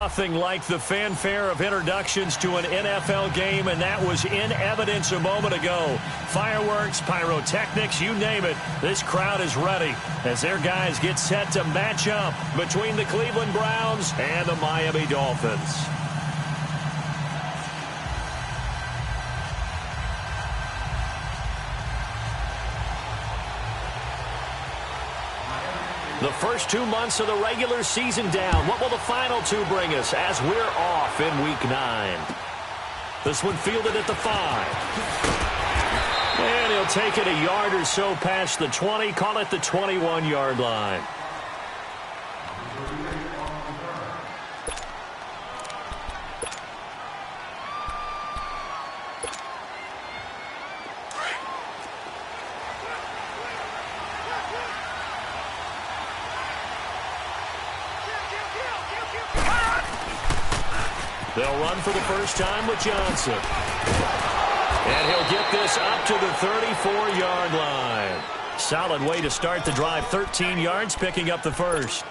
Nothing like the fanfare of introductions to an NFL game, and that was in evidence a moment ago. Fireworks, pyrotechnics, you name it. This crowd is ready as their guys get set to match up between the Cleveland Browns and the Miami Dolphins. The first 2 months of the regular season down. What will the final two bring us as we're off in Week 9? This one fielded at the 5. And he'll take it a yard or so past the 20. Call it the 21-yard line. They'll run for the first time with Johnson. And he'll get this up to the 34-yard line. Solid way to start the drive. 13 yards, picking up the first.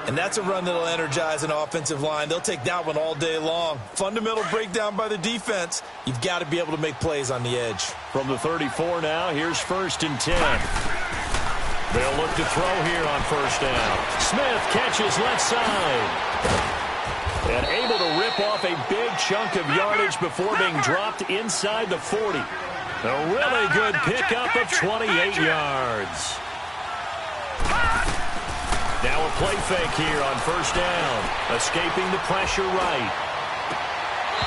And that's a run that'll energize an offensive line. They'll take that one all day long. Fundamental breakdown by the defense. You've got to be able to make plays on the edge. From the 34 now, here's 1st and 10. They'll look to throw here on first down. Smith catches left side. And able to rip off a big chunk of yardage before being dropped inside the 40. A really good pickup of 28 yards. Now a play fake here on first down. Escaping the pressure right.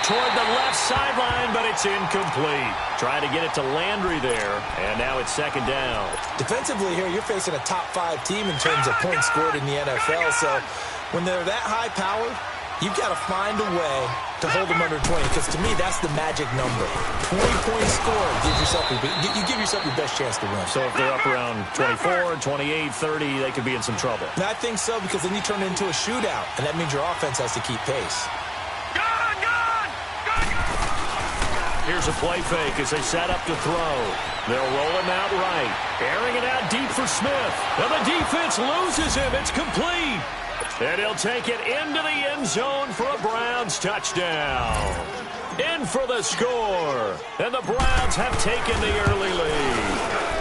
Toward the left sideline, but it's incomplete. Trying to get it to Landry there, and now it's 2nd down. Defensively here, you're facing a top 5 team in terms of points scored in the NFL. So when they're that high-powered, you've got to find a way to hold them under 20, because to me, that's the magic number. 20 points scored, you give yourself your best chance to win. So if they're up around 24, 28, 30, they could be in some trouble. And I think so, because then you turn it into a shootout, and that means your offense has to keep pace. Here's a play fake as they set up to throw. They'll roll him out right. Airing it out deep for Smith. And the defense loses him. It's complete. And he'll take it into the end zone for a Browns touchdown. In for the score. And the Browns have taken the early lead.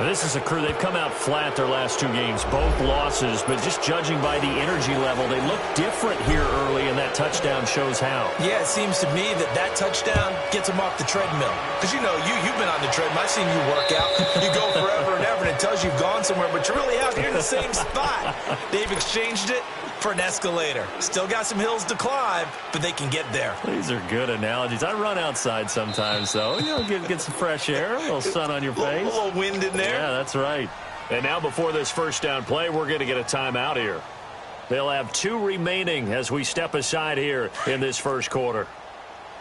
This is a crew. They've come out flat their last 2 games, both losses, but just judging by the energy level, they look different here early, and that touchdown shows how. Yeah, it seems to me that touchdown gets them off the treadmill. Because, you know, you've been on the treadmill. I've seen you work out. You go forever and ever, and it tells you you've gone somewhere, but you're really out here in the same spot. They've exchanged it for an escalator. Still got some hills to climb, but they can get there. These are good analogies. I run outside sometimes, though. You know, get some fresh air, a little sun on your face. A little wind in there. Yeah, that's right. And now before this first down play, we're going to get a timeout here. They'll have 2 remaining as we step aside here in this first quarter.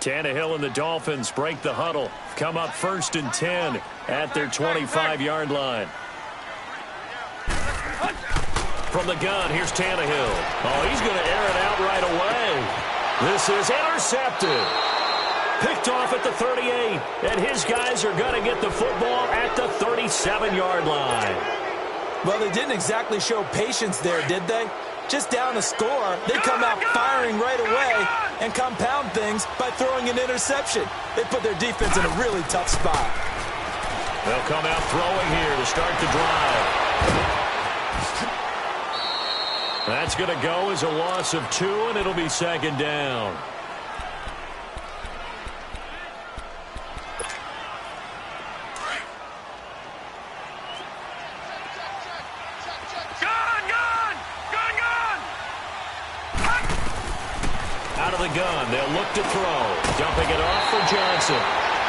Tannehill and the Dolphins break the huddle. Come up 1st and 10 at their 25-yard line. From the gun, here's Tannehill. Oh, he's going to air it out right away. This is intercepted. Picked off at the 38, and his guys are going to get the football at the 37-yard line. Well, they didn't exactly show patience there, did they? Just down a score, they come out firing right away and compound things by throwing an interception. They put their defense in a really tough spot. They'll come out throwing here to start the drive. That's going to go as a loss of 2, and it'll be 2nd down. Out of the gun, they'll look to throw. Dumping it off for Johnson.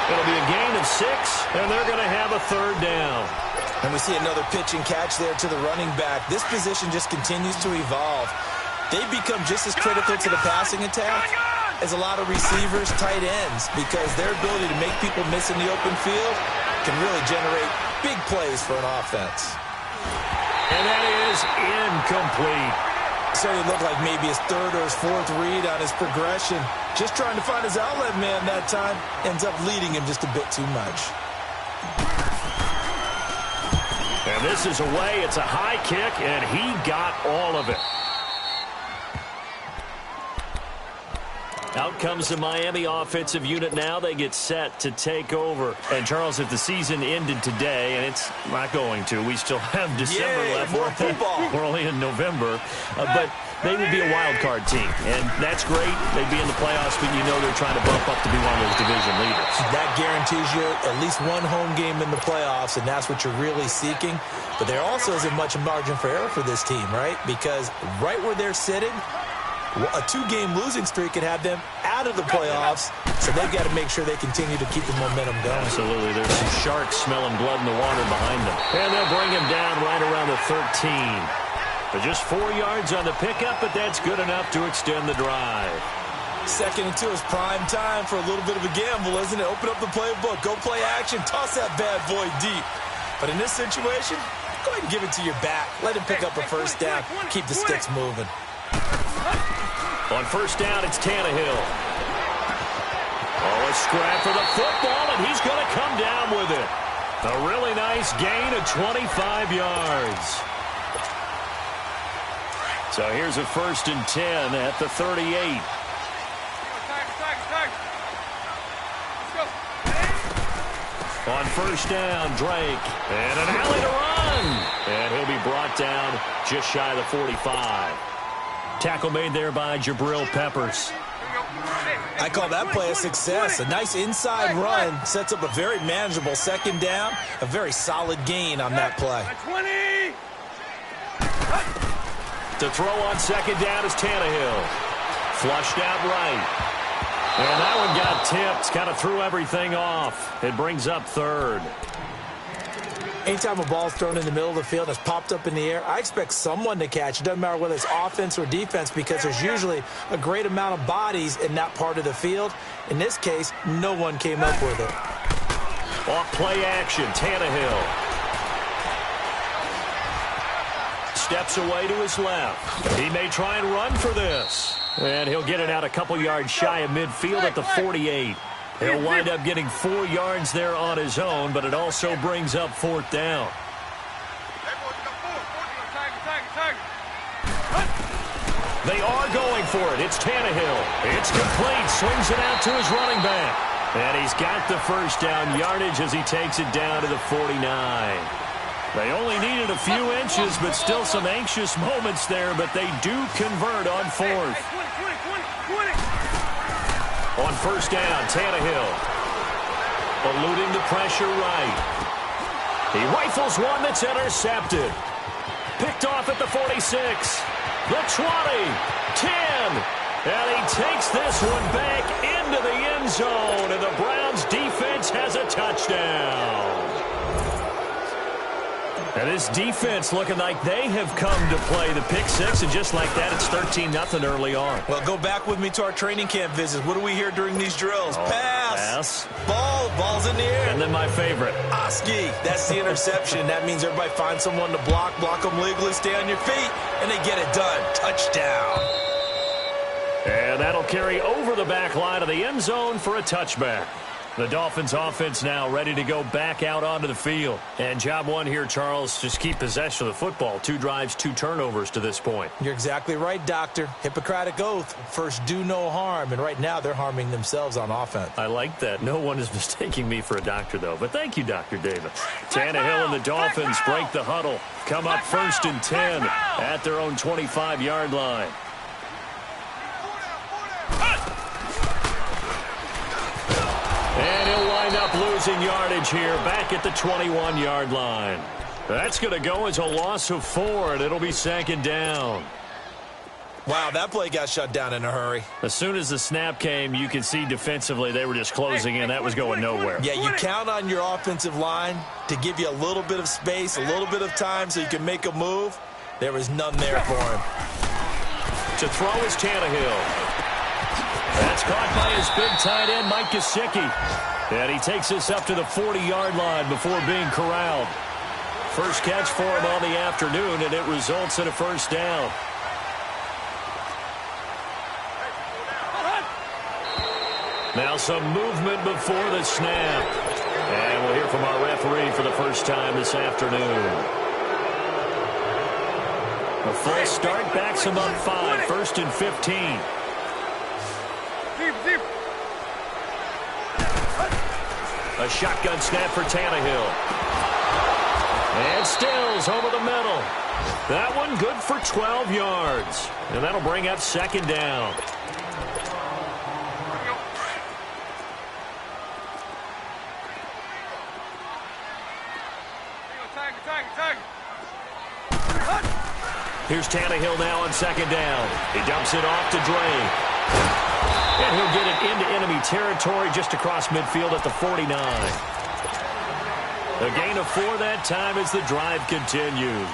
It'll be a gain of 6, and they're going to have a 3rd down. And we see another pitch and catch there to the running back. This position just continues to evolve. They've become just as critical to the passing attack as a lot of receivers, tight ends, because their ability to make people miss in the open field can really generate big plays for an offense. And that is incomplete. So it looked like maybe his 3rd or his 4th read on his progression. Just trying to find his outlet man that time. Ends up leading him just a bit too much. And this is away. It's a high kick, and he got all of it. Out comes the Miami offensive unit now. They get set to take over. And, Charles, if the season ended today, and it's not going to, we still have December left. More football. We're only in November. But they would be a wild card team, and that's great. They'd be in the playoffs, but you know they're trying to bump up to be one of those division leaders. That guarantees you at least one home game in the playoffs, and that's what you're really seeking. But there also isn't much margin for error for this team, right? Because right where they're sitting, a two-game losing streak could have them out of the playoffs, so they've got to make sure they continue to keep the momentum going. Absolutely. There's some sharks smelling blood in the water behind them. And they'll bring him down right around the 13. But just 4 yards on the pickup, but that's good enough to extend the drive. 2nd and 2 is prime time for a little bit of a gamble, isn't it? Open up the playbook, go play action, toss that bad boy deep. But in this situation, go ahead and give it to your back. Let him pick up a first down, keep the sticks moving. On first down, it's Tannehill. Oh, a scrap for the football, and he's going to come down with it. A really nice gain of 25 yards. So here's a 1st and 10 at the 38. On first down, Drake. And an alley to run. And he'll be brought down just shy of the 45. Tackle made there by Jabril Peppers. I call that play a success. A nice inside run sets up a very manageable 2nd down. A very solid gain on that play. To throw on 2nd down is Tannehill. Flushed out right. And that one got tipped. Kind of threw everything off. It brings up 3rd. Anytime a ball's thrown in the middle of the field and it's popped up in the air, I expect someone to catch. It doesn't matter whether it's offense or defense because there's usually a great amount of bodies in that part of the field. In this case, no one came up with it. Off play action, Tannehill. Steps away to his left. He may try and run for this. And he'll get it out a couple yards shy of midfield at the 48. He'll wind up getting 4 yards there on his own, but it also brings up 4th down. They are going for it. It's Tannehill. It's complete. Swings it out to his running back. And he's got the first down yardage as he takes it down to the 49. They only needed a few inches, but still some anxious moments there, but they do convert on 4th. On first down, Tannehill. Eluding the pressure right. He rifles one that's intercepted. Picked off at the 46. The 20. 10. And he takes this one back into the end zone, and the Browns defense has a touchdown. And this defense looking like they have come to play the pick six, and just like that, it's 13-0 early on. Well, go back with me to our training camp visits. What do we hear during these drills? Pass. Ball's in the air. And then my favorite. Oski. That's the interception. That means everybody finds someone to block them legally, stay on your feet, and they get it done. Touchdown. And that'll carry over the back line of the end zone for a touchback. The Dolphins offense now ready to go back out onto the field. And job one here, Charles, just keep possession of the football. 2 drives, 2 turnovers to this point. You're exactly right, Doctor. Hippocratic oath. First, do no harm. And right now, they're harming themselves on offense. I like that. No one is mistaking me for a doctor, though. But thank you, Dr. Davis. Tannehill and the Dolphins break the huddle. Come up 1st and 10 at their own 25-yard line. And he'll wind up losing yardage here back at the 21-yard line. That's going to go as a loss of 4, and it'll be 2nd down. Wow, that play got shut down in a hurry. As soon as the snap came, you could see defensively they were just closing in. That was going nowhere. Yeah, you count on your offensive line to give you a little bit of space, a little bit of time so you can make a move. There was none there for him. To throw is Tannehill. That's caught by his big tight end, Mike Gesicki. And he takes this up to the 40-yard line before being corralled. First catch for him on the afternoon, and it results in a first down. Now some movement before the snap. And we'll hear from our referee for the first time this afternoon. A full start backs him up 5, 1st and 15. A shotgun snap for Tannehill. And Stills over the middle. That one good for 12 yards. And that'll bring up second down. Here's Tannehill now on second down. He dumps it off to Dre. And he'll get it into enemy territory just across midfield at the 49. A gain of 4 that time as the drive continues.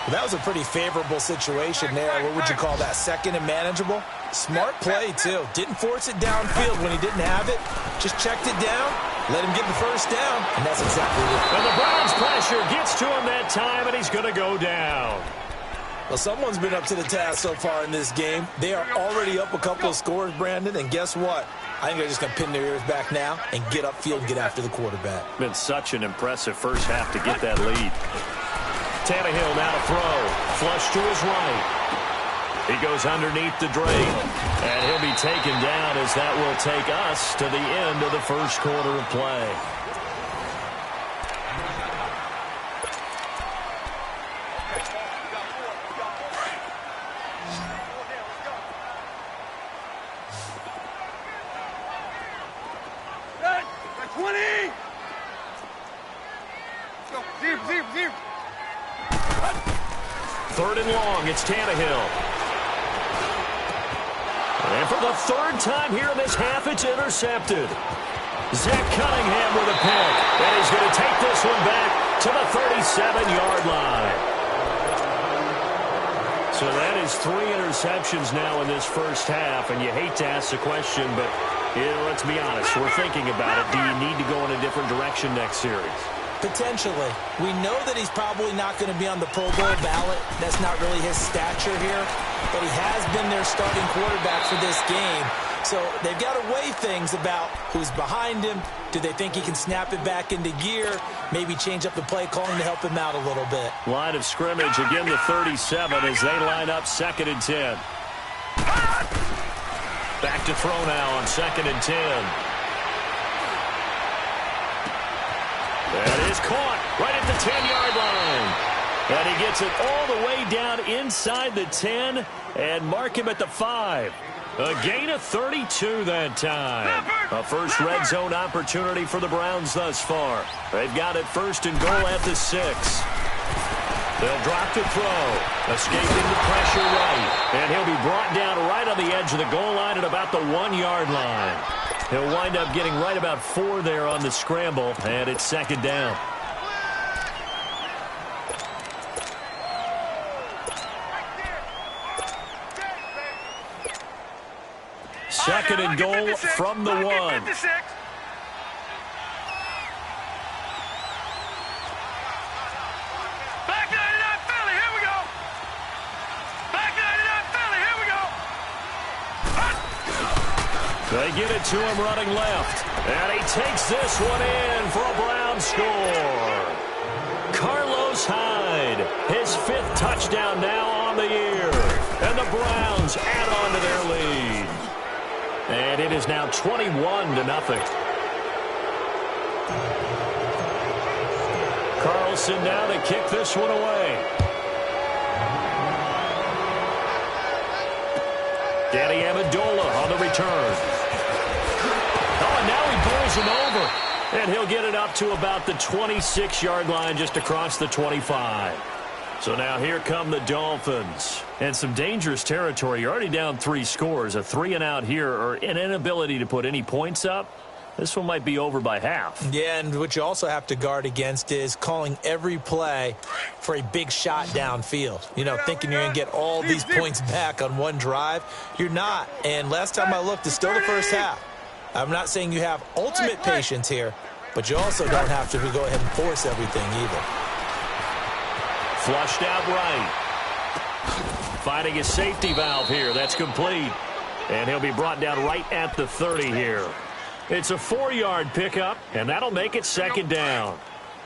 Well, that was a pretty favorable situation there. What would you call that? Second and manageable? Smart play, too. Didn't force it downfield when he didn't have it. Just checked it down, let him get the first down, and that's exactly what. And the Browns pressure gets to him that time, and he's going to go down. Well, someone's been up to the task so far in this game. They are already up a couple of scores, Brandon, and guess what? I think they're just going to pin their ears back now and get upfield and get after the quarterback. Been such an impressive first half to get that lead. Tannehill now to throw. Flush to his right. He goes underneath the Drake. And he'll be taken down as that will take us to the end of the first quarter of play. Third and long, it's Tannehill. And for the third time here in this half, it's intercepted. Zach Cunningham with a pick. And he's going to take this one back to the 37-yard line. So that is 3 interceptions now in this first half. And you hate to ask the question, but let's be honest. We're thinking about it. Do you need to go in a different direction next series? Potentially. We know that he's probably not going to be on the Pro Bowl ballot. That's not really his stature here. But he has been their starting quarterback for this game. So they've got to weigh things about who's behind him. Do they think he can snap it back into gear? Maybe change up the play calling to help him out a little bit. Line of scrimmage, again the 37 as they line up 2nd and 10. Back to throw now on 2nd and 10. That is caught right at the 10-yard line. And he gets it all the way down inside the 10 and mark him at the 5. A gain of 32 that time. A first red zone opportunity for the Browns thus far. They've got it 1st and goal at the 6. They'll drop to throw. Escaping the pressure right. And he'll be brought down right on the edge of the goal line at about the 1-yard line. He'll wind up getting right about 4 there on the scramble, and it's 2nd down. Second and goal from the 1. Back 99 Philly, here we go. Back 99 Philly, here we go. They get it to him running left. And he takes this one in for a Brown score. Carlos Hyde, his 5th touchdown now on the year. And the Browns add on to their lead. And it is now 21-0. Carlson now to kick this one away. Danny Amendola on the return. Oh, and now he pulls him over. And he'll get it up to about the 26-yard line just across the 25. So now here come the Dolphins. And some dangerous territory. You're already down 3 scores. A 3-and-out here or an inability to put any points up. This one might be over by half. Yeah, and what you also have to guard against is calling every play for a big shot downfield. You know, thinking you're going to get all these points back on one drive. You're not. And last time I looked, it's still the first half. I'm not saying you have ultimate patience here, but you also don't have to go ahead and force everything either. Flushed out right. Finding a safety valve here. That's complete. And he'll be brought down right at the 30 here. It's a 4-yard pickup, and that'll make it 2nd down.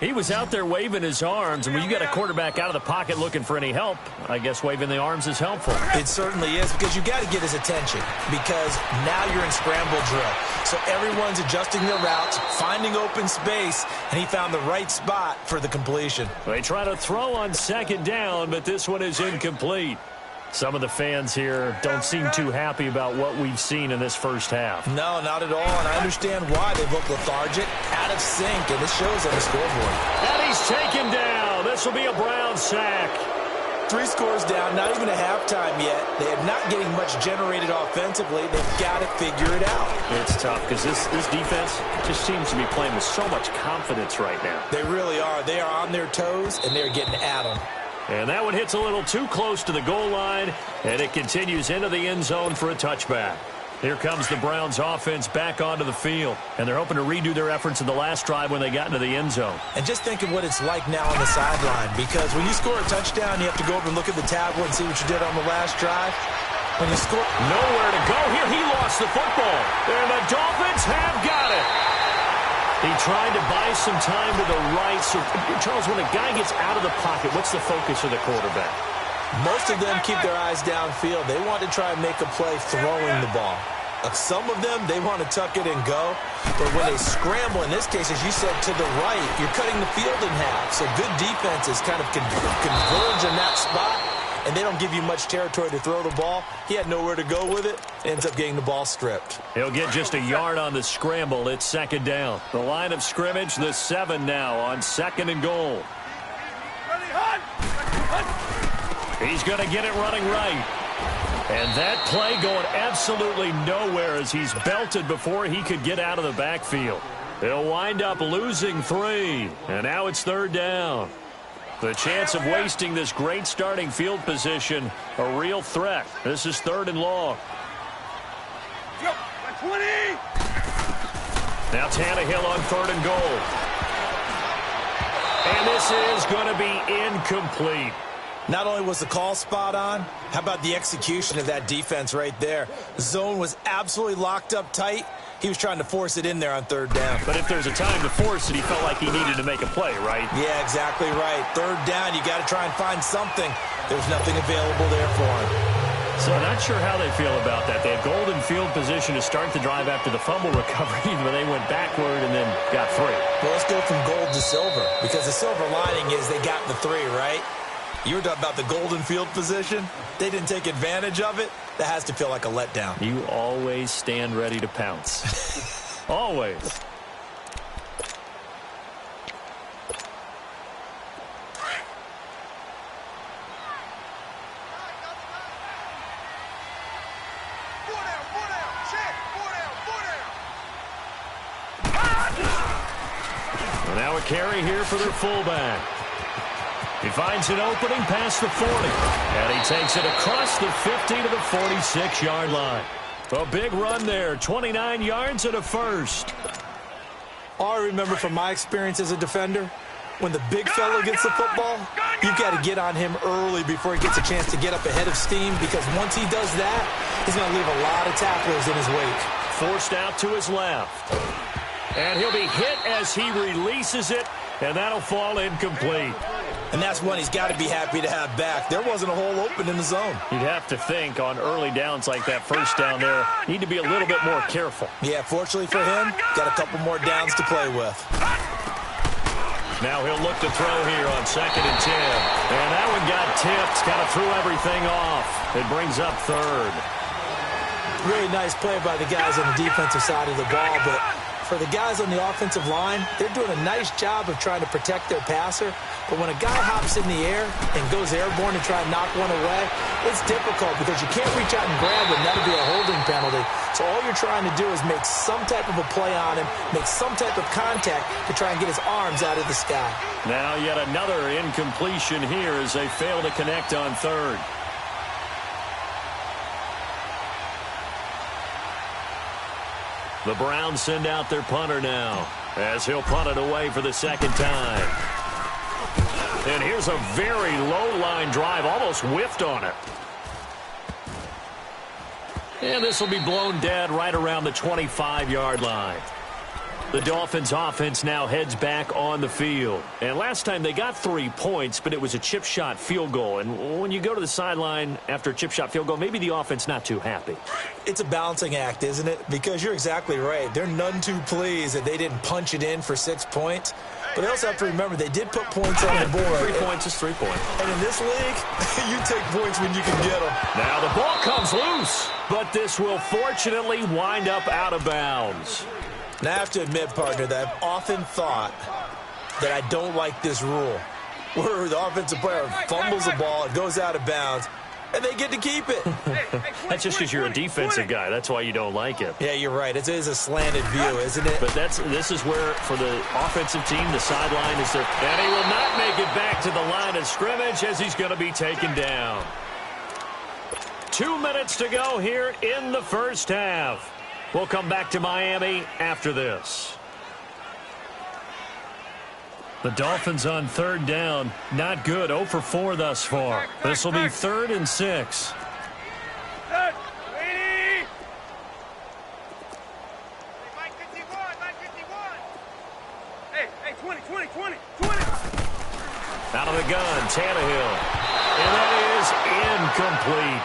He was out there waving his arms, and when you got a quarterback out of the pocket looking for any help, I guess waving the arms is helpful. It certainly is, because you got to get his attention, because now you're in scramble drill. So everyone's adjusting their routes, finding open space, and he found the right spot for the completion. They try to throw on second down, but this one is incomplete. Some of the fans here don't seem too happy about what we've seen in this first half. No, not at all, and I understand why. They look lethargic, out of sync, and this shows on the scoreboard. And he's taken down. This will be a Brown sack. 3 scores down, not even a halftime yet. They are not getting much generated offensively. They've got to figure it out. It's tough because this defense just seems to be playing with so much confidence right now. They really are. They are on their toes, and they're getting at them. And that one hits a little too close to the goal line, and it continues into the end zone for a touchback. Here comes the Browns offense back onto the field, and they're hoping to redo their efforts in the last drive when they got into the end zone. And just think of what it's like now on the sideline, because when you score a touchdown, you have to go over and look at the tablet and see what you did on the last drive. When you score... Nowhere to go here. He lost the football, and the Dolphins have got it. He tried to buy some time to the right. So, Charles, when a guy gets out of the pocket, what's the focus of the quarterback? Most of them keep their eyes downfield. They want to try and make a play throwing the ball. Some of them, they want to tuck it and go. But when they scramble, in this case, as you said, to the right, you're cutting the field in half. So good defenses kind of converge in that spot, and they don't give you much territory to throw the ball. He had nowhere to go with it. Ends up getting the ball stripped. He'll get just a yard on the scramble. It's second down. The line of scrimmage, the 7 now on second and goal. He's going to get it running right. And that play going absolutely nowhere as he's belted before he could get out of the backfield. They'll wind up losing 3. And now it's third down. The chance of wasting this great starting field position, a real threat. This is 3rd and long. Now Tannehill on 3rd and goal. And this is going to be incomplete. Not only was the call spot on, how about the execution of that defense right there? The zone was absolutely locked up tight. He was trying to force it in there on 3rd down. But if there's a time to force it, he felt like he needed to make a play, right? Yeah, exactly right. 3rd down, you got to try and find something. There's nothing available there for him. So not sure how they feel about that. They had golden field position to start the drive after the fumble recovery, but they went backward and then got 3. Well, let's go from gold to silver, because the silver lining is they got the 3, right? You were talking about the golden field position. They didn't take advantage of it. That has to feel like a letdown. You always stand ready to pounce. Always. And now a carry here for their fullback. He finds an opening past the 40. And he takes it across the 50 to the 46-yard line. A big run there, 29 yards and a first. All I remember from my experience as a defender, when the big fellow gets the football, you've got to get on him early before he gets a chance to get up ahead of steam, because once he does that, he's going to leave a lot of tacklers in his wake. Forced out to his left. And he'll be hit as he releases it, and that'll fall incomplete. And that's one he's got to be happy to have back. There wasn't a hole open in the zone. You'd have to think on early downs like that first down there, need to be a little bit more careful. Yeah, fortunately for him, got a couple more downs to play with. Now he'll look to throw here on 2nd and 10. And that one got tipped, kind of threw everything off. It brings up 3rd. Really nice play by the guys on the defensive side of the ball, but for the guys on the offensive line, they're doing a nice job of trying to protect their passer. But when a guy hops in the air and goes airborne and try to knock one away, it's difficult because you can't reach out and grab him. That'll be a holding penalty. So all you're trying to do is make some type of a play on him, make some type of contact to try and get his arms out of the sky. Now yet another incompletion here as they fail to connect on 3rd. The Browns send out their punter now as he'll punt it away for the 2nd time. And here's a very low-line drive, almost whiffed on it. And this will be blown dead right around the 25-yard line. The Dolphins offense now heads back on the field. And last time they got 3 points, but it was a chip shot field goal. And when you go to the sideline after a chip shot field goal, maybe the offense not too happy. It's a balancing act, isn't it? Because you're exactly right. They're none too pleased that they didn't punch it in for 6 points. But they also have to remember they did put points on the board. 3 points is 3 points. And in this league, you take points when you can get them. Now the ball comes loose, but this will fortunately wind up out of bounds. Now, I have to admit, partner, that I've often thought that I don't like this rule, where the offensive player fumbles the ball, it goes out of bounds, and they get to keep it. That's just because you're a defensive guy. That's why you don't like it. Yeah, you're right. It is a slanted view, isn't it? But this is where, for the offensive team, the sideline is there. And he will not make it back to the line of scrimmage as he's going to be taken down. 2 minutes to go here in the first half. We'll come back to Miami after this. The Dolphins on third down. Not good. 0 for 4 thus far. This will be 3rd and 6. Out of the gun, Tannehill. And that is incomplete.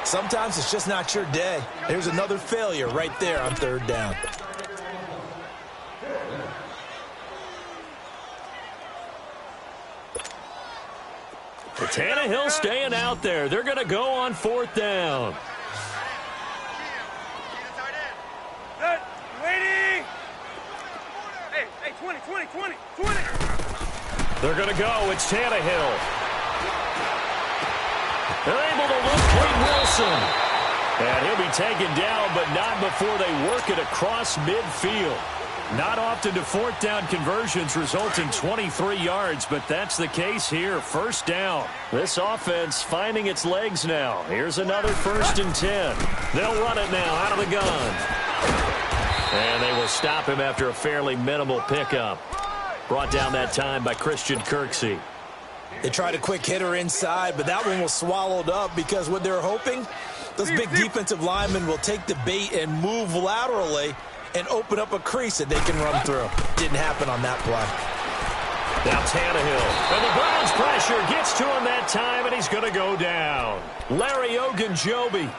Sometimes it's just not your day. There's another failure right there on third down. Tannehill staying out there. They're going to go on 4th down. Hey, 20. They're going to go. It's Tannehill. They're able to locate Wilson. And he'll be taken down, but not before they work it across midfield. Not often do 4th down conversions result in 23 yards, but that's the case here. 1st down. This offense finding its legs now. Here's another 1st and 10. They'll run it now out of the gun. And they will stop him after a fairly minimal pickup. Brought down that time by Christian Kirksey. They tried a quick hitter inside, but that one was swallowed up because what they're hoping, those big defensive linemen will take the bait and move laterally and open up a crease that they can run through. Didn't happen on that play. Now Tannehill. And the Browns pressure gets to him that time, and he's going to go down. Larry Ogunjobi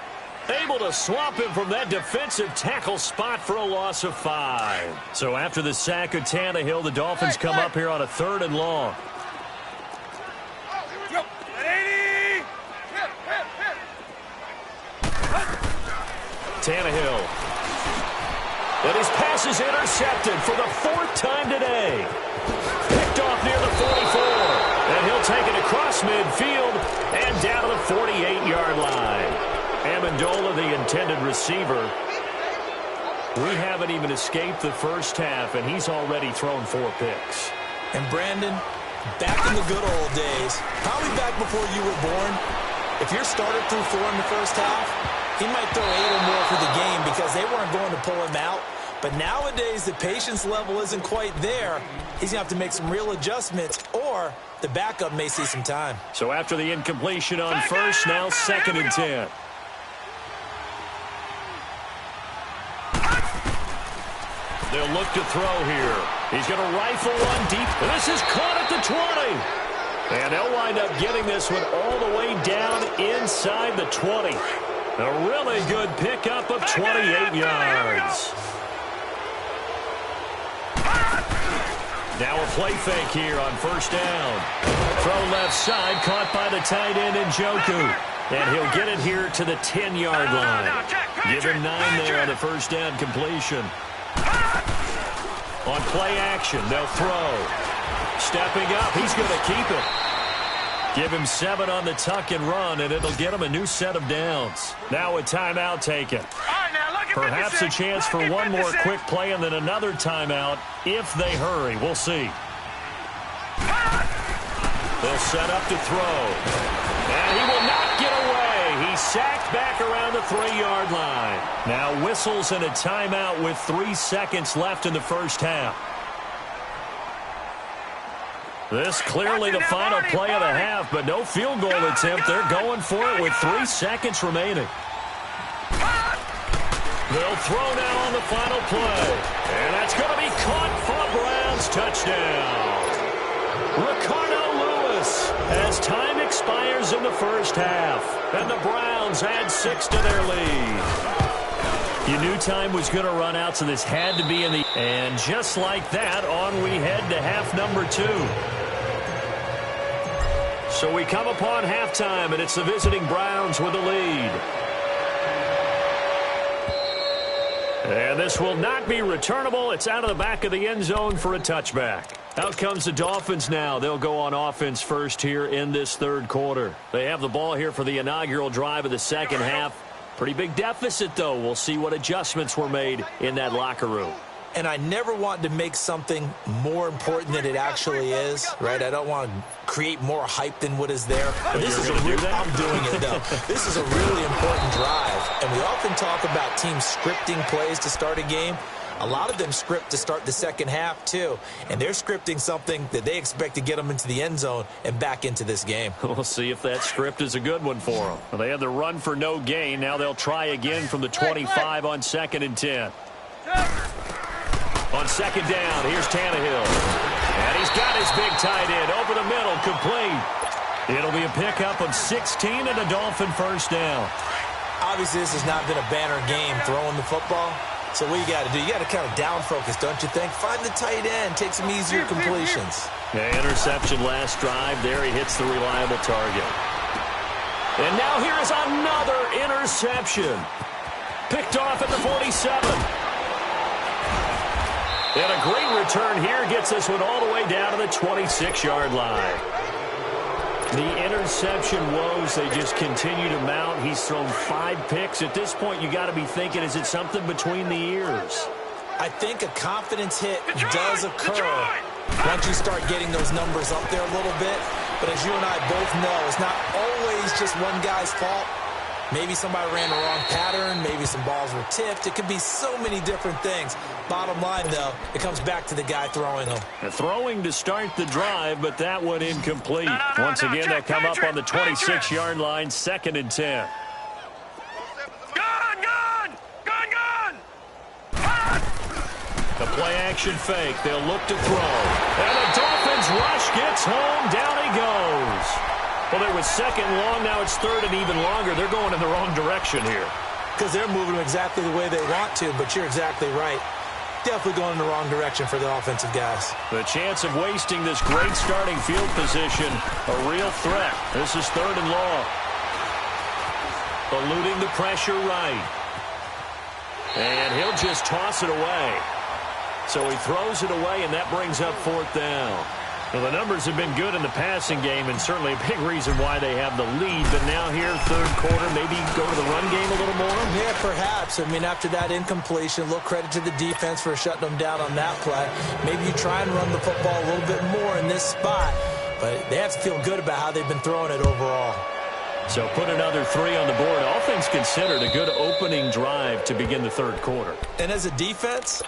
able to swap him from that defensive tackle spot for a loss of 5. So after the sack of Tannehill, the Dolphins come up here on a 3rd and long. Tannehill. And his pass is intercepted for the 4th time today. Picked off near the 44. And he'll take it across midfield and down to the 48-yard line. Amendola, the intended receiver. We haven't even escaped the first half, and he's already thrown 4 picks. And Brandon, back in the good old days, probably back before you were born, if your starter threw 4 in the first half, he might throw 8 or more for the game because they weren't going to pull him out. But nowadays, the patience level isn't quite there. He's going to have to make some real adjustments, or the backup may see some time. So after the incompletion on 1st, now 2nd and 10. They'll look to throw here. He's going to rifle one deep. And this is caught at the 20. And they'll wind up getting this one all the way down inside the 20. A really good pickup of 28 yards. Now a play fake here on 1st down. Throw left side, caught by the tight end Njoku. And he'll get it here to the 10-yard line. Give him 9 there on the 1st down completion. On play action, they'll throw. Stepping up, he's going to keep it. Give him 7 on the tuck and run, and it'll get him a new set of downs. Now a timeout taken. Perhaps a chance for one more quick play and then another timeout if they hurry. We'll see. They'll set up to throw. And he will not get away. He's sacked back around the 3-yard line. Now whistles and a timeout with 3 seconds left in the first half. This clearly the final play of the half, but no field goal attempt. They're going for it with 3 seconds remaining. They'll throw now on the final play. And that's going to be caught for a Browns touchdown. Ricardo Lewis as time expires in the first half. And the Browns add 6 to their lead. You knew time was going to run out, so this had to be in the... And just like that, on we head to half number 2. So we come upon halftime, and it's the visiting Browns with the lead. And this will not be returnable. It's out of the back of the end zone for a touchback. Out comes the Dolphins now. They'll go on offense first here in this third quarter. They have the ball here for the inaugural drive of the second half. Pretty big deficit, though. We'll see what adjustments were made in that locker room. And I never want to make something more important than it actually is, right? I don't want to create more hype than what is there. But this is I'm doing it, though. This is a really important drive. And we often talk about teams scripting plays to start a game. A lot of them script to start the second half, too. And they're scripting something that they expect to get them into the end zone and back into this game. We'll see if that script is a good one for them. Well, they had the run for no gain. Now they'll try again from the 25 on 2nd and 10. On second down, here's Tannehill. And he's got his big tight end over the middle, complete. It'll be a pickup of 16 and a Dolphin first down. Obviously, this has not been a banner game throwing the football. So what you got to do, you got to kind of down focus, don't you think? Find the tight end, take some easier completions. Yeah, interception last drive. There he hits the reliable target. And now here is another interception. Picked off at the 47. And a great return here gets this one all the way down to the 26-yard line. The interception woes, they just continue to mount. He's thrown 5 picks. At this point, you got to be thinking, is it something between the ears? I think a confidence hit does occur once you start getting those numbers up there a little bit. But as you and I both know, it's not always just one guy's fault. Maybe somebody ran the wrong pattern. Maybe some balls were tipped. It could be so many different things. Bottom line, though, it comes back to the guy throwing them. Throwing to start the drive, but that one incomplete. Once again, they'll come up on the 26-yard line, 2nd and 10. The play-action fake. They'll look to throw. And the Dolphins rush gets home. Down he goes. Well, there was 2nd long. Now it's 3rd and even longer. They're going in the wrong direction here. Because they're moving exactly the way they want to, but you're exactly right. Definitely going in the wrong direction for the offensive guys. The chance of wasting this great starting field position, a real threat. This is 3rd and long. Eluding the pressure right. And he'll just toss it away. So he throws it away, and that brings up 4th down. Well, the numbers have been good in the passing game, and certainly a big reason why they have the lead. But now here, 3rd quarter, maybe go to the run game a little more? Yeah, perhaps. I mean, after that incompletion, a little credit to the defense for shutting them down on that play. Maybe you try and run the football a little bit more in this spot. But they have to feel good about how they've been throwing it overall. So put another 3 on the board. All things considered, a good opening drive to begin the 3rd quarter. And as a defense,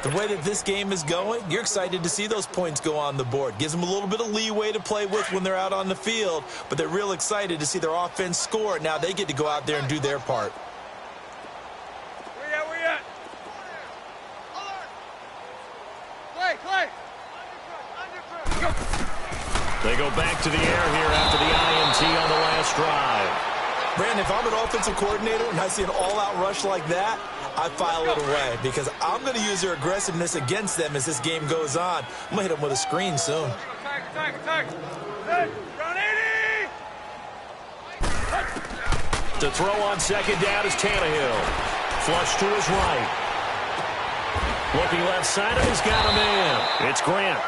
the way that this game is going, you're excited to see those points go on the board. Gives them a little bit of leeway to play with when they're out on the field, but they're real excited to see their offense score. Now they get to go out there and do their part. Where you at? Clay. They go back to the air here after the INT on the last drive. Brandon, if I'm an offensive coordinator and I see an all-out rush like that, I file it away because I'm going to use their aggressiveness against them as this game goes on. I'm going to hit them with a screen soon. Attack. Run 80! To throw on 2nd down is Tannehill. Flush to his right. Looking left side of he's got a man. It's Grant.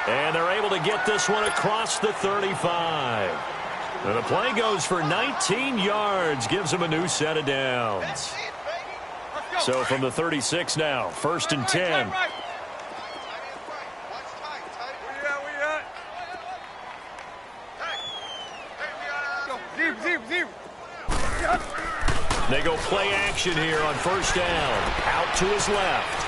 And they're able to get this one across the 35. And the play goes for 19 yards. Gives them a new set of downs. So from the 36 now, 1st and 10. Where you at? Deep. They go play action here on 1st down. Out to his left.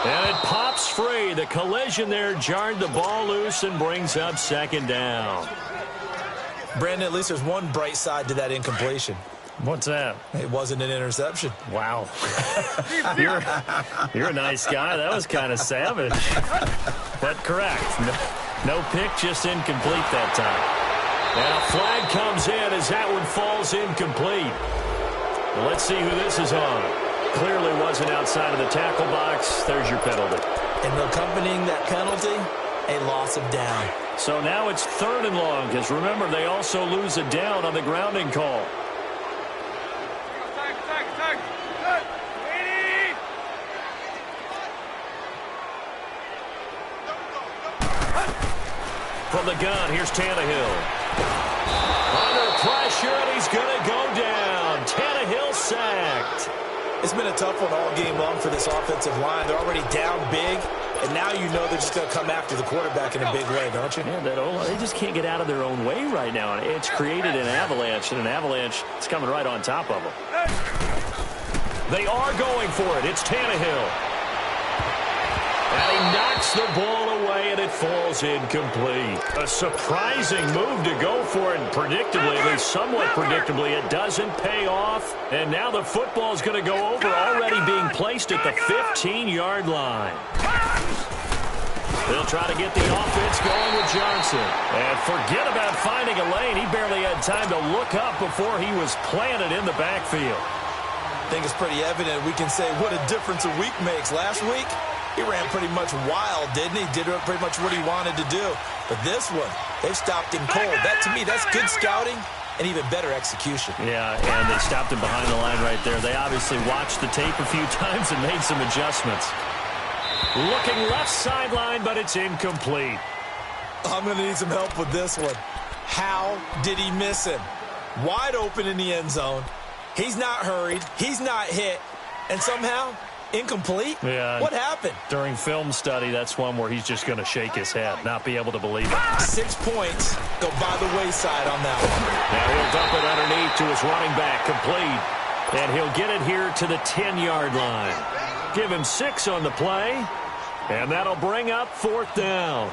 And it pops free. The collision there jarred the ball loose and brings up 2nd down. Brandon, at least there's one bright side to that incompletion. What's that? It wasn't an interception. Wow. You're a nice guy. That was kind of savage. But correct. No pick, just incomplete that time. And a flag comes in as that one falls incomplete. Well, let's see who this is on. Clearly wasn't outside of the tackle box. There's your penalty. And accompanying that penalty, a loss of down. So now it's 3rd and long, because remember, they also lose a down on the grounding call. From the gun, here's Tannehill. Under pressure, and he's going to go down. Tannehill sacked. It's been a tough one all game long for this offensive line. They're already down big, and now you know they're just going to come after the quarterback in a big way, don't you? Yeah, they just can't get out of their own way right now. It's created an avalanche, and an avalanche is coming right on top of them. They are going for it. It's Tannehill. And he knocks the ball away, and it falls incomplete. A surprising move to go for it, and predictably, at least somewhat predictably, it doesn't pay off. And now the football is going to go over, already being placed at the 15-yard line. They'll try to get the offense going with Johnson. And forget about finding a lane. He barely had time to look up before he was planted in the backfield. I think it's pretty evident. We can say what a difference a week makes. Last week, he ran pretty much wild, didn't he? Did pretty much what he wanted to do. But this one, they've stopped him cold. That, to me, that's good scouting and even better execution. Yeah, and they stopped him behind the line right there. They obviously watched the tape a few times and made some adjustments. Looking left sideline, but it's incomplete. I'm going to need some help with this one. How did he miss him? Wide open in the end zone. He's not hurried. He's not hit. And somehow, incomplete? Yeah. What happened? During film study, that's one where he's just going to shake his head, not be able to believe it. 6 points go by the wayside on that one. Now he'll dump it underneath to his running back, complete. And he'll get it here to the 10-yard line. Give him 6 on the play, and that'll bring up 4th down.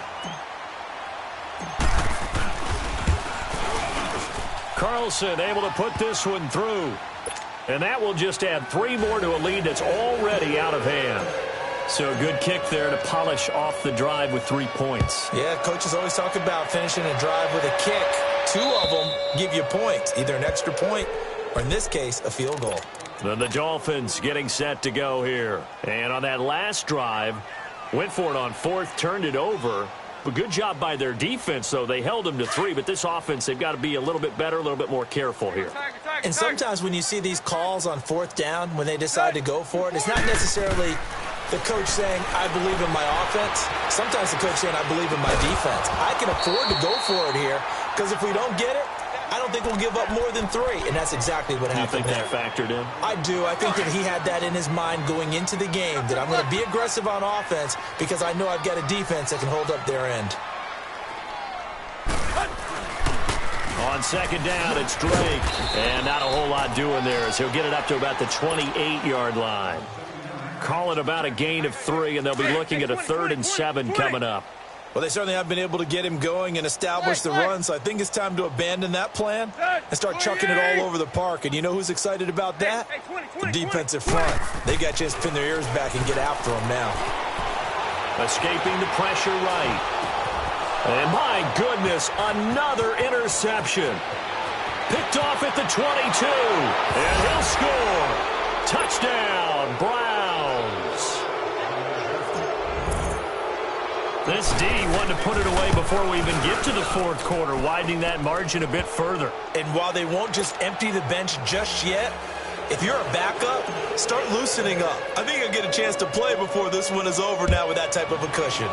Carlson able to put this one through. And that will just add 3 more to a lead that's already out of hand. So a good kick there to polish off the drive with 3 points. Yeah, coaches always talk about finishing a drive with a kick. 2 of them give you points, either an extra point or, in this case, a field goal. Then the Dolphins getting set to go here. And on that last drive, went for it on 4th, turned it over. But good job by their defense, though. They held them to 3, but this offense, they've got to be a little bit better, a little bit more careful here. And sometimes when you see these calls on 4th down, when they decide to go for it, it's not necessarily the coach saying, I believe in my offense. Sometimes the coach saying, I believe in my defense. I can afford to go for it here, because if we don't get it, I don't think we'll give up more than 3, and that's exactly what happened there. You think that factored in? I do. I think that he had that in his mind going into the game, that I'm going to be aggressive on offense because I know I've got a defense that can hold up their end. On 2nd down, it's Drake. And not a whole lot doing there as he'll get it up to about the 28-yard line. Call it about a gain of 3, and they'll be looking at a 3rd and 7 coming up. Well, they certainly have been able to get him going and establish the run, so I think it's time to abandon that plan and start chucking it all over the park. And you know who's excited about that? The defensive front. They got a chance to pin their ears back and get after him now. Escaping the pressure right. And my goodness, another interception. Picked off at the 22. And he'll score. Touchdown, Browns. This D wanted to put it away before we even get to the 4th quarter, widening that margin a bit further. And while they won't just empty the bench just yet, if you're a backup, start loosening up. I think you'll get a chance to play before this one is over now with that type of a cushion.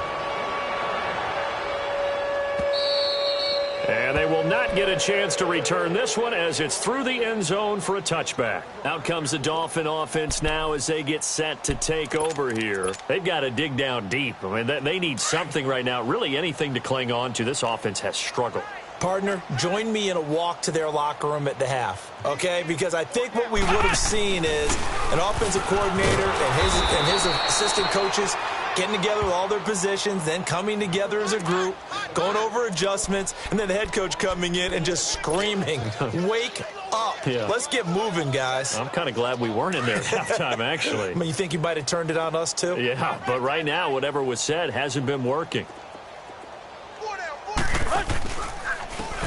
And they will not get a chance to return this one as it's through the end zone for a touchback. Out comes the Dolphin offense now as they get set to take over here. They've got to dig down deep. I mean, they need something right now, really anything to cling on to. This offense has struggled. Partner, join me in a walk to their locker room at the half, okay? Because I think what we would have seen is an offensive coordinator and his assistant coaches getting together with all their positions, then coming together as a group, going over adjustments, and then the head coach coming in and just screaming, wake up. Yeah. Let's get moving, guys. I'm kind of glad we weren't in there at halftime, actually. I mean, you think you might have turned it on us, too? Yeah, but right now, whatever was said hasn't been working.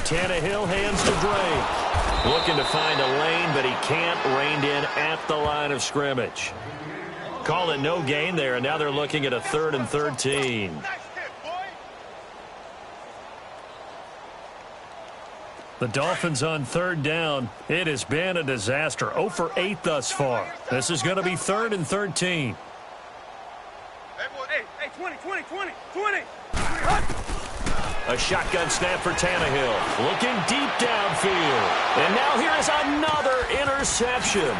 Tannehill hands to Drake. Looking to find a lane, but he can't. Reined in at the line of scrimmage. Call it no gain there, and now they're looking at a 3rd and 13. The Dolphins on 3rd down. It has been a disaster. 0 for 8 thus far. This is going to be 3rd and 13. Hey, 20. A shotgun snap for Tannehill. Looking deep downfield. And now here is another interception.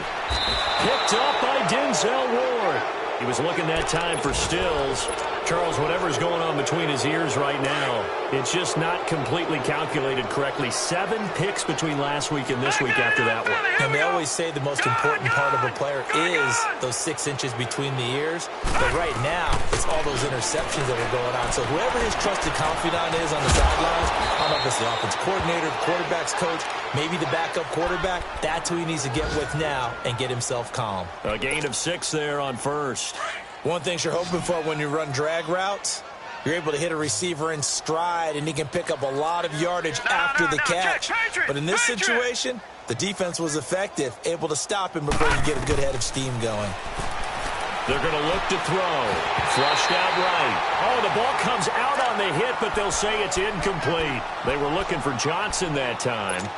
Picked up by Denzel Ward. He was looking that time for Stills. Charles, whatever's going on between his ears right now, it's just not completely calculated correctly. 7 picks between last week and this week after that one. And they always say the most important part of a player is those 6 inches between the ears. But right now, it's all those interceptions that are going on. So whoever his trusted confidant is on the sidelines, I don't know if it's the offense coordinator, the quarterback's coach, maybe the backup quarterback, that's who he needs to get with now and get himself calm. A gain of 6 there on 1st. One thing you're hoping for when you run drag routes, you're able to hit a receiver in stride, and he can pick up a lot of yardage after the catch. But in this situation, the defense was effective, able to stop him before you get a good head of steam going. They're going to look to throw. Flushed out right. Oh, the ball comes out on the hit, but they'll say it's incomplete. They were looking for Johnson that time.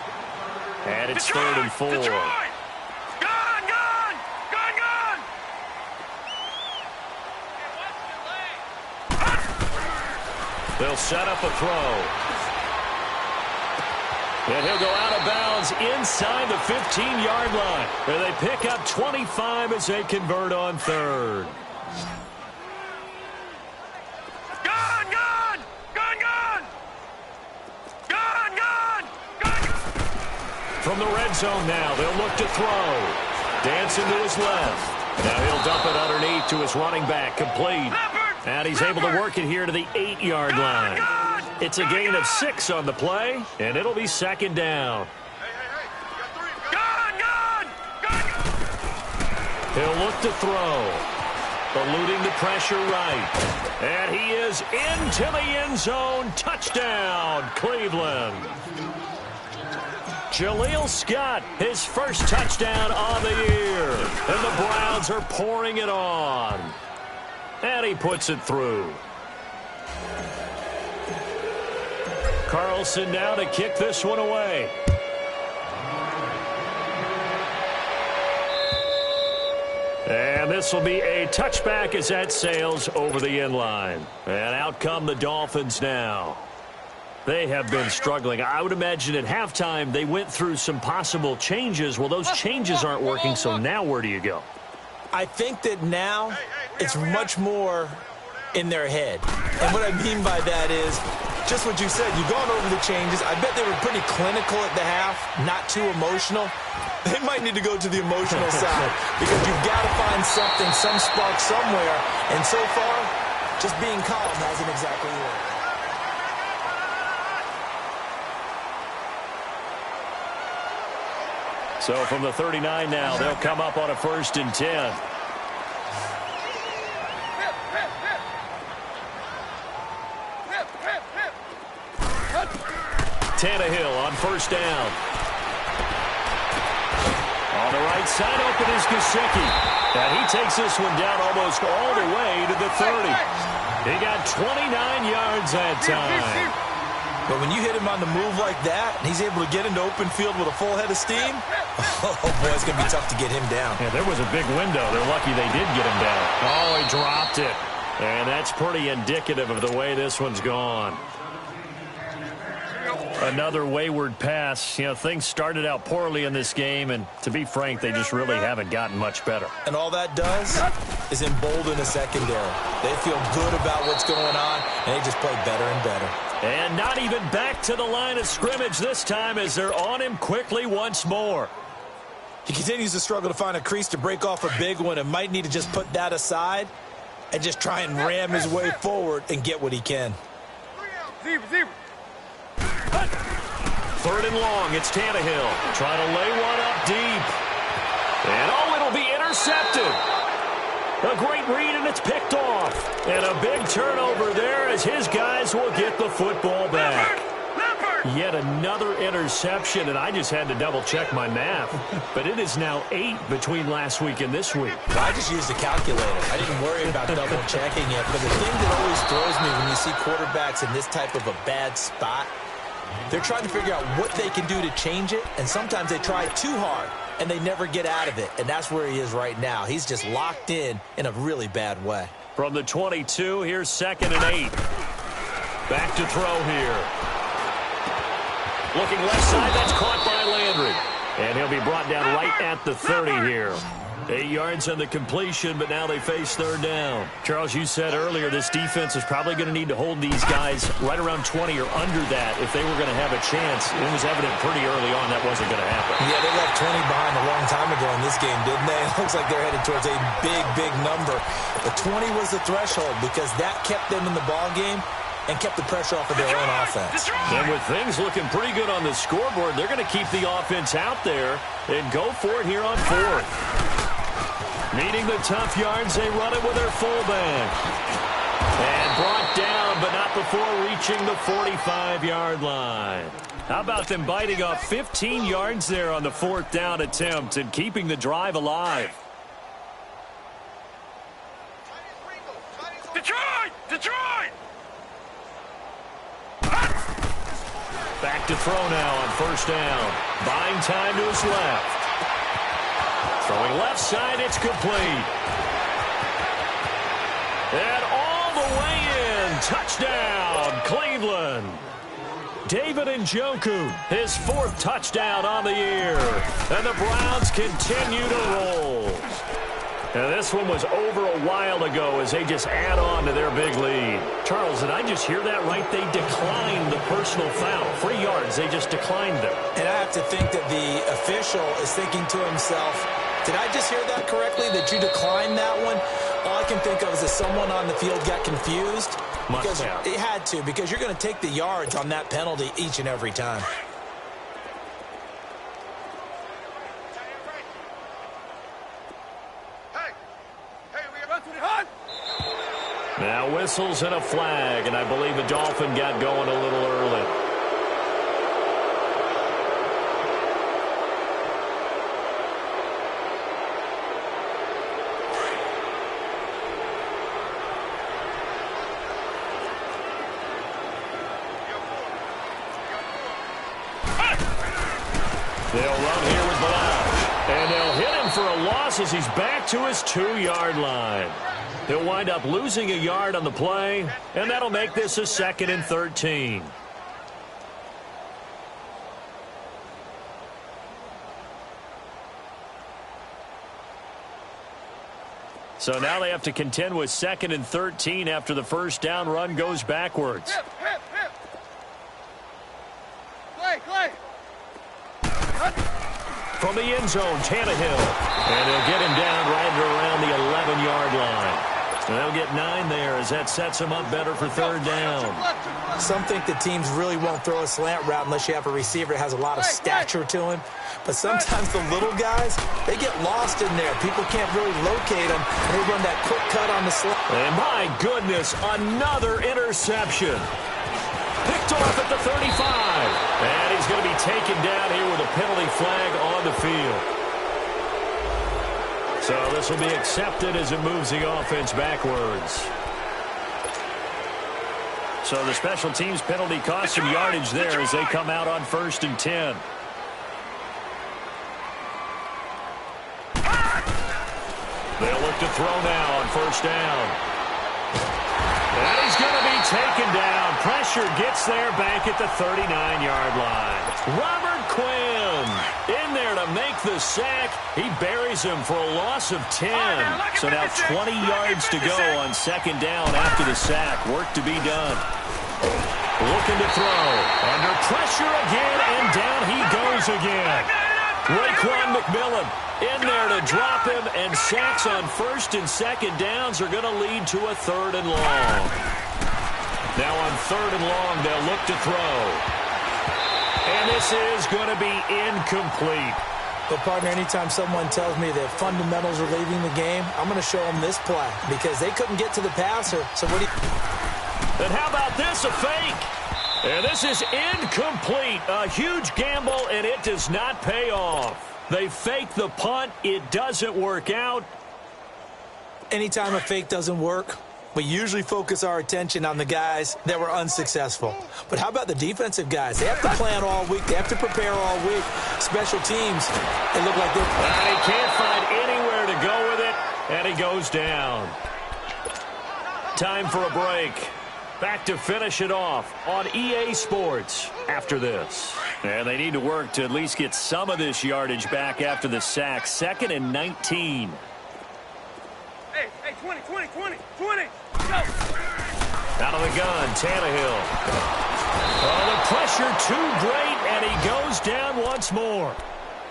And it's 3rd and 4. They'll set up a throw. And he'll go out of bounds inside the 15-yard line. And they pick up 25 as they convert on 3rd. From the red zone now, they'll look to throw. Dancing to his left. Now he'll dump it underneath to his running back, complete. And he's able to work it here to the 8-yard line. It's a gain of 6 on the play, and it'll be 2nd down. He'll look to throw. Eluding the pressure right. And he is into the end zone. Touchdown, Cleveland. Jaleel Scott, his first touchdown on the year. And the Browns are pouring it on. And he puts it through. Carlson now to kick this one away. And this will be a touchback as that sails over the end line. And out come the Dolphins now. They have been struggling. I would imagine at halftime they went through some possible changes. Well, those changes aren't working, so now where do you go? I think that now it's much more in their head. And what I mean by that is just what you said. You've gone over the changes. I bet they were pretty clinical at the half, not too emotional. They might need to go to the emotional side because you've got to find something, some spark somewhere. And so far, just being calm hasn't exactly worked. So from the 39 now, they'll come up on a 1st and 10. Tannehill on 1st down. On the right side, open is Gesicki. And he takes this one down almost all the way to the 30. He got 29 yards that time. But when you hit him on the move like that, and he's able to get into open field with a full head of steam, oh, boy, it's going to be tough to get him down. Yeah, there was a big window. They're lucky they did get him down. Oh, he dropped it. And that's pretty indicative of the way this one's gone. Another wayward pass. You know, things started out poorly in this game, and to be frank, they just really haven't gotten much better. And all that does is embolden the secondary. They feel good about what's going on, and they just play better and better. And not even back to the line of scrimmage this time as they're on him quickly once more. He continues to struggle to find a crease to break off a big one and might need to just put that aside and just try and ram his way forward and get what he can. third and long. It's Tannehill trying to lay one up deep. And, it'll be intercepted. A great read, and it's picked off. And a big turnover there as his guys will get the football back. Yet another interception, and I just had to double-check my math. But it is now 8 between last week and this week. Well, I just used a calculator. I didn't worry about double-checking it. But the thing that always throws me when you see quarterbacks in this type of a bad spot, they're trying to figure out what they can do to change it, and sometimes they try too hard, and they never get out of it. And that's where he is right now. He's just locked in a really bad way. From the 22, here's 2nd and 8. Back to throw here. Looking left side, that's caught by Landry. And he'll be brought down right at the 30 here. 8 yards on the completion, but now they face third down. Charles, you said earlier this defense is probably going to need to hold these guys right around 20 or under that if they were going to have a chance. It was evident pretty early on that wasn't going to happen. Yeah, they left 20 behind a long time ago in this game, didn't they? It looks like they're headed towards a big, big number. But 20 was the threshold because that kept them in the ball game and kept the pressure off of their own offense. And with things looking pretty good on the scoreboard, they're going to keep the offense out there and go for it here on 4th. Needing the tough yards, they run it with their fullback. And brought down, but not before reaching the 45-yard line. How about them biting off 15 yards there on the 4th down attempt and keeping the drive alive? Detroit! Detroit! Back to throw now on 1st down. Buying time to his left. Throwing left side, it's complete. And all the way in. Touchdown, Cleveland. David Njoku, his 4th touchdown on the year. And the Browns continue to roll. And this one was over a while ago as they just add on to their big lead. Charles, did I just hear that right? They declined the personal foul. 3 yards, they just declined them. And I have to think that the official is thinking to himself, did I just hear that correctly, that you declined that one? All I can think of is that someone on the field got confused. Because it had to, because you're going to take the yards on that penalty each and every time. Now whistles and a flag, and I believe the Dolphin got going a little early. They'll run here with Blanche, and they'll hit him for a loss as he's back to his 2-yard line. He'll wind up losing a yard on the play, and that'll make this a 2nd and 13. So now they have to contend with 2nd and 13 after the 1st down run goes backwards. Clay. From the end zone, Tannehill. And he'll get him down right around the 11-yard line. And they'll get 9 there as that sets him up better for 3rd down. Some think that teams really won't throw a slant route unless you have a receiver that has a lot of stature to him. But sometimes the little guys, they get lost in there. People can't really locate them, and they run that quick cut on the slant. And my goodness, another interception. Picked off at the 35. And he's going to be taken down here with a penalty flag on the field. So this will be accepted as it moves the offense backwards. So the special teams penalty cost some yardage there as they come out on 1st and 10. They'll look to throw now on 1st down. And he's going to be taken down. Pressure gets there back at the 39-yard line. Robert Quinn in there to make the sack. He buries him for a loss of 10. So now 20 yards to go on 2nd down after the sack. Work to be done. Looking to throw. Under pressure again, and down he goes again. Raekwon McMillan in there to drop him, and sacks on 1st and 2nd downs are going to lead to a 3rd and long. Now on 3rd and long, they'll look to throw. And this is going to be incomplete. But, partner, anytime someone tells me that fundamentals are leaving the game, I'm going to show them this play because they couldn't get to the passer. So what do you... And how about this, a fake? And this is incomplete. A huge gamble, and it does not pay off. They fake the punt. It doesn't work out. Anytime a fake doesn't work, we usually focus our attention on the guys that were unsuccessful. But how about the defensive guys? They have to plan all week. They have to prepare all week. Special teams, they look like they're... He can't find anywhere to go with it, and he goes down. Time for a break. Back to finish it off on EA Sports after this. And they need to work to at least get some of this yardage back after the sack. 2nd and 19. Hey, 20. Go! Out of the gun, Tannehill. Oh, the pressure too great, and he goes down once more.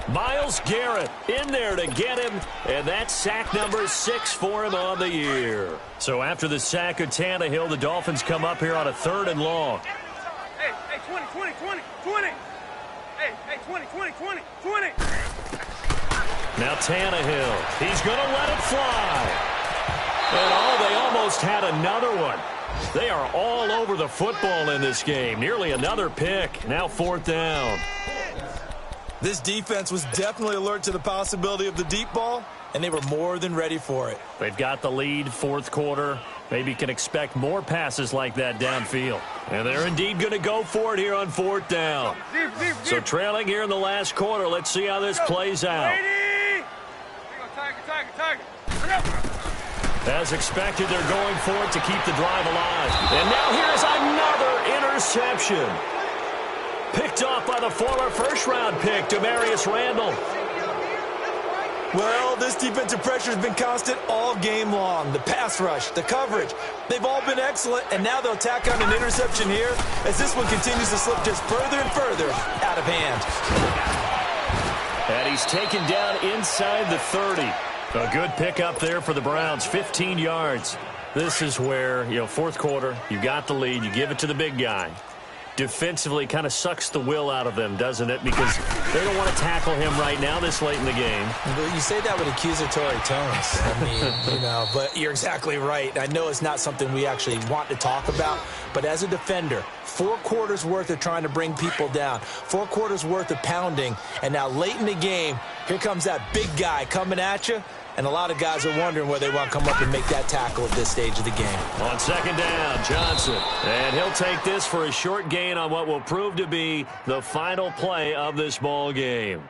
Myles Garrett in there to get him, and that's sack number 6 for him on the year. So after the sack of Tannehill, the Dolphins come up here on a 3rd and long. Hey, 20. Hey, 20. Now Tannehill, he's going to let it fly. And they almost had another one. They are all over the football in this game. Nearly another pick. Now 4th down. This defense was definitely alert to the possibility of the deep ball, and they were more than ready for it. They've got the lead, 4th quarter. Maybe can expect more passes like that downfield. And they're indeed going to go for it here on 4th down. So trailing here in the last quarter. Let's see how this plays out. Tiger. As expected, they're going for it to keep the drive alive. And now here's another interception. Picked off by the former first-round pick, Demarius Randall. Well, this defensive pressure has been constant all game long. The pass rush, the coverage, they've all been excellent, and now they'll tack on an interception here as this one continues to slip just further and further out of hand. And he's taken down inside the 30. A good pickup there for the Browns, 15 yards. This is where, 4th quarter, you got the lead, you give it to the big guy. Defensively kind of sucks the will out of them, doesn't it? Because they don't want to tackle him right now this late in the game. Well, you say that with accusatory tones. I mean, but you're exactly right. I know it's not something we actually want to talk about, but as a defender, 4 quarters worth of trying to bring people down, 4 quarters worth of pounding, and now late in the game, here comes that big guy coming at you. And a lot of guys are wondering where they want to come up and make that tackle at this stage of the game. On 2nd down, Johnson. And he'll take this for a short gain on what will prove to be the final play of this ball game.